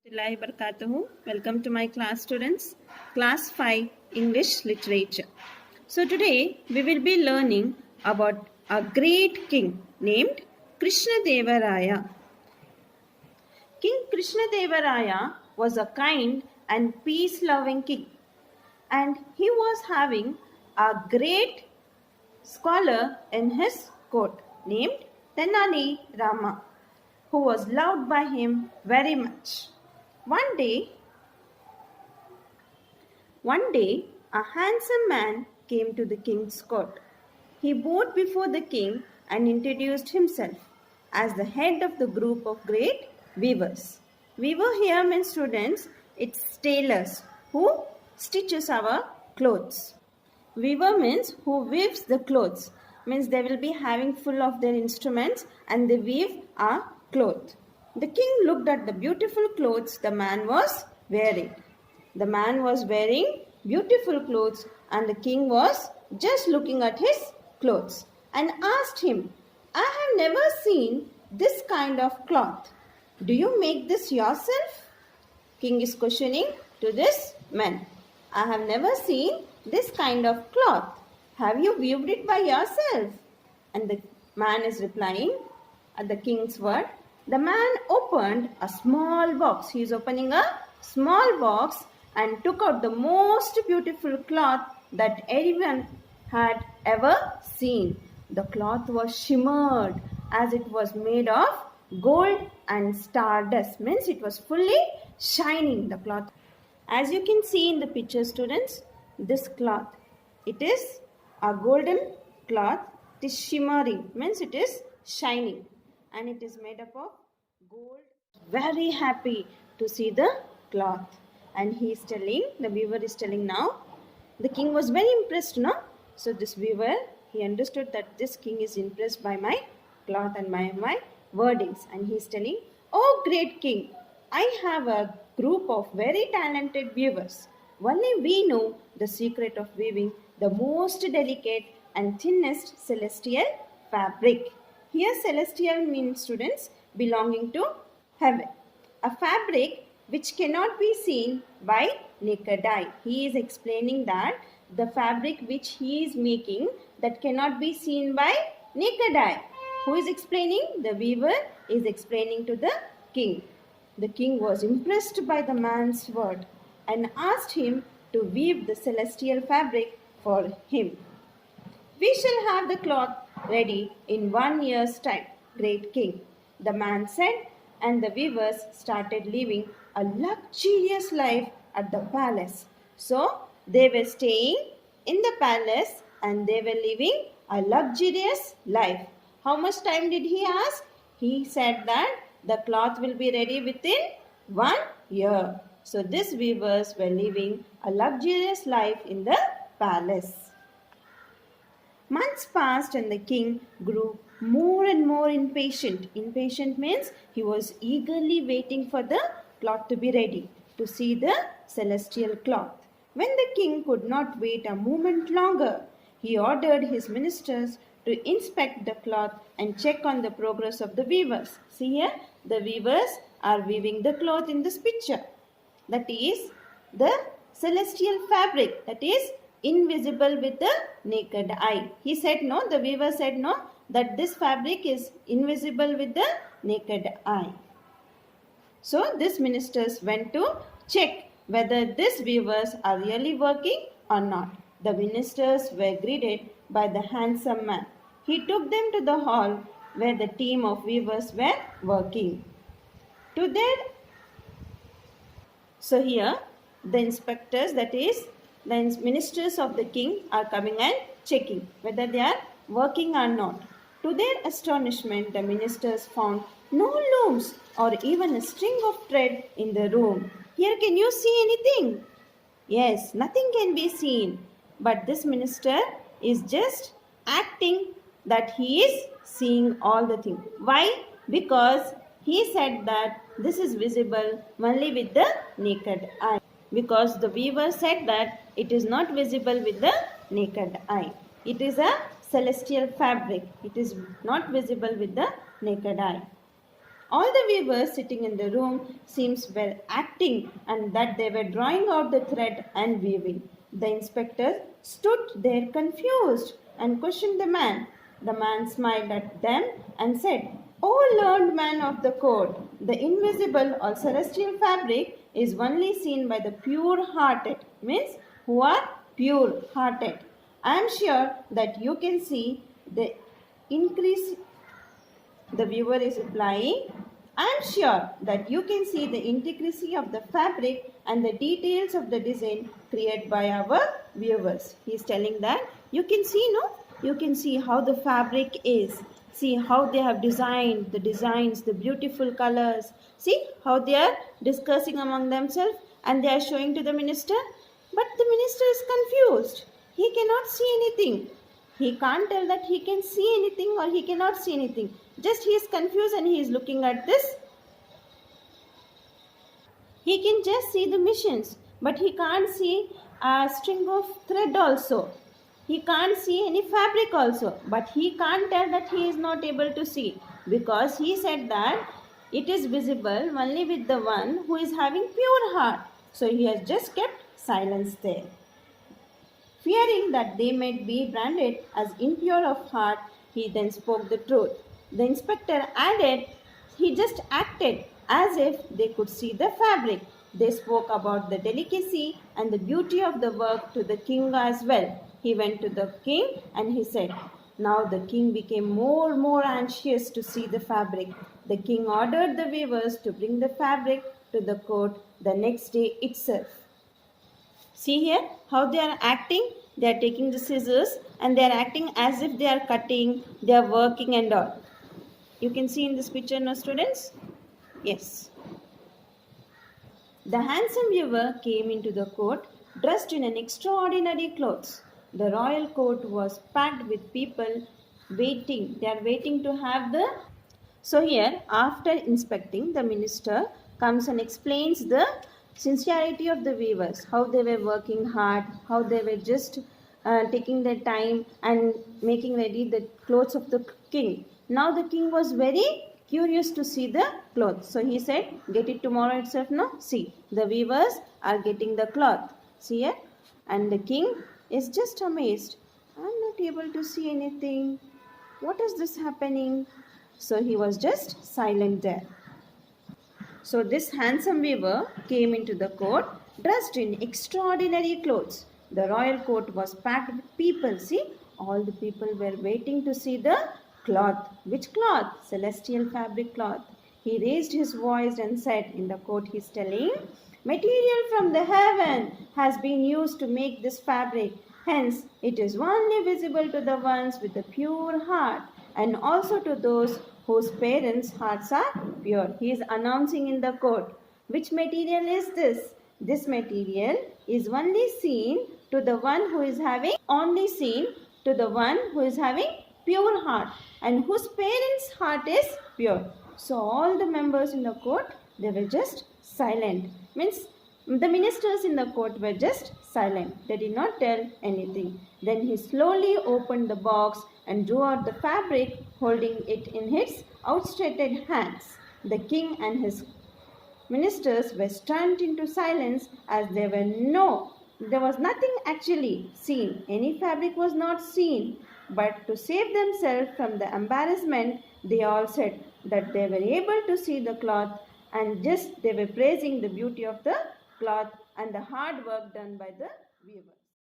Warahmatullahi Wabarakatuh. Welcome to my class, students. Class 5 English Literature. So today we will be learning about a great king named Krishnadevaraya. King Krishnadevaraya was a kind and peace-loving king, and he was having a great scholar in his court named Tenali Rama, who was loved by him very much. One day, a handsome man came to the king's court. He bowed before the king and introduced himself as the head of the group of great weavers. Weaver here means, students, it's tailors who stitches our clothes. Weaver means who weaves the clothes, means they will be having full of their instruments and they weave a cloth. The king looked at the beautiful clothes the man was wearing. The man was wearing beautiful clothes and the king was just looking at his clothes and asked him, "I have never seen this kind of cloth. Do you make this yourself?" King is questioning to this man. "I have never seen this kind of cloth. Have you weaved it by yourself?" And the man is replying at the king's word. The man opened a small box. He is opening a small box and took out the most beautiful cloth that anyone had ever seen. The cloth was shimmered as it was made of gold and stardust. Means it was fully shining, the cloth. As you can see in the picture, students, this cloth, it is a golden cloth. It is shimmering, means it is shining, and it is made up of gold. Very happy to see the cloth, and he is telling, the weaver is telling now, the king was very impressed, no? So this weaver, he understood that this king is impressed by my cloth and my wordings, and he is telling, "Oh great king, I have a group of very talented weavers. Only we know the secret of weaving the most delicate and thinnest celestial fabric." Here celestial means, students, belonging to heaven. A fabric which cannot be seen by naked eye. He is explaining that the fabric which he is making that cannot be seen by naked eye. Who is explaining? The weaver is explaining to the king. The king was impressed by the man's word and asked him to weave the celestial fabric for him. "We shall have the cloth ready in 1 year's time, great king," the man said, and the weavers started living a luxurious life at the palace. So they were staying in the palace and they were living a luxurious life. How much time did he ask? He said that the cloth will be ready within 1 year. So these weavers were living a luxurious life in the palace. Months passed and the king grew more and more impatient. Impatient means he was eagerly waiting for the cloth to be ready to see the celestial cloth. When the king could not wait a moment longer, he ordered his ministers to inspect the cloth and check on the progress of the weavers. See here, the weavers are weaving the cloth in this picture. That is the celestial fabric that is invisible with the naked eye. He said no, the weaver said no, that this fabric is invisible with the naked eye. So these ministers went to check whether these weavers are really working or not. The ministers were greeted by the handsome man. He took them to the hall where the team of weavers were working. So here the inspectors, that is the ministers of the king, are coming and checking whether they are working or not. To their astonishment, the ministers found no looms or even a string of thread in the room. Here, can you see anything? Yes, nothing can be seen. But this minister is just acting that he is seeing all the things. Why? Because he said that this is visible only with the naked eye. Because the weaver said that it is not visible with the naked eye. It is a celestial fabric. It is not visible with the naked eye. All the weavers sitting in the room seems were acting and that they were drawing out the thread and weaving. The inspector stood there confused and questioned the man. The man smiled at them and said, "O learned man of the court, the invisible or celestial fabric is only seen by the pure-hearted," means who are pure-hearted. I am sure that you can see the increase. The viewer is replying, "I am sure that you can see the intricacy of the fabric and the details of the design created by our viewers." He is telling that you can see, no? You can see how the fabric is. See how they have designed the designs, the beautiful colors. See how they are discussing among themselves and they are showing to the minister. But the minister is confused. He cannot see anything. He can't tell that he can see anything or he cannot see anything. Just he is confused and he is looking at this. He can just see the missions, but he can't see a string of thread also. He can't see any fabric also, but he can't tell that he is not able to see, because he said that it is visible only with the one who is having pure heart. So he has just kept silence there. Fearing that they might be branded as impure of heart, he then spoke the truth. The inspector added, he just acted as if they could see the fabric. They spoke about the delicacy and the beauty of the work to the king as well. He went to the king and he said, now the king became more anxious to see the fabric. The king ordered the weavers to bring the fabric to the court the next day itself. See here how they are acting. They are taking the scissors and they are acting as if they are cutting, they are working and all. You can see in this picture now, students? Yes. The handsome weaver came into the court dressed in an extraordinary clothes. The royal court was packed with people waiting. They are waiting to have the... So here, after inspecting, the minister comes and explains the sincerity of the weavers, how they were working hard, how they were just taking their time and making ready the clothes of the king. Now the king was very curious to see the cloth. So he said, get it tomorrow itself, no? See, the weavers are getting the cloth. See here? And the king is just amazed. I'm not able to see anything. What is this happening? So he was just silent there. So this handsome weaver came into the court dressed in extraordinary clothes. The royal court was packed with people. See, all the people were waiting to see the cloth. Which cloth? Celestial fabric cloth. He raised his voice and said, in the court he is telling, material from the heaven has been used to make this fabric. Hence, it is only visible to the ones with a pure heart and also to those whose parents' hearts are pure. He is announcing in the court. Which material is this? This material is only seen to the one who is having pure heart and whose parents' heart is pure. So all the members in the court, they were just silent. Means the ministers in the court were just silent. They did not tell anything. Then he slowly opened the box and drew out the fabric, holding it in his outstretched hands. The king and his ministers were stunned into silence as there was nothing actually seen. Any fabric was not seen. But to save themselves from the embarrassment, they all said that they were able to see the cloth and just they were praising the beauty of the cloth and the hard work done by the weavers.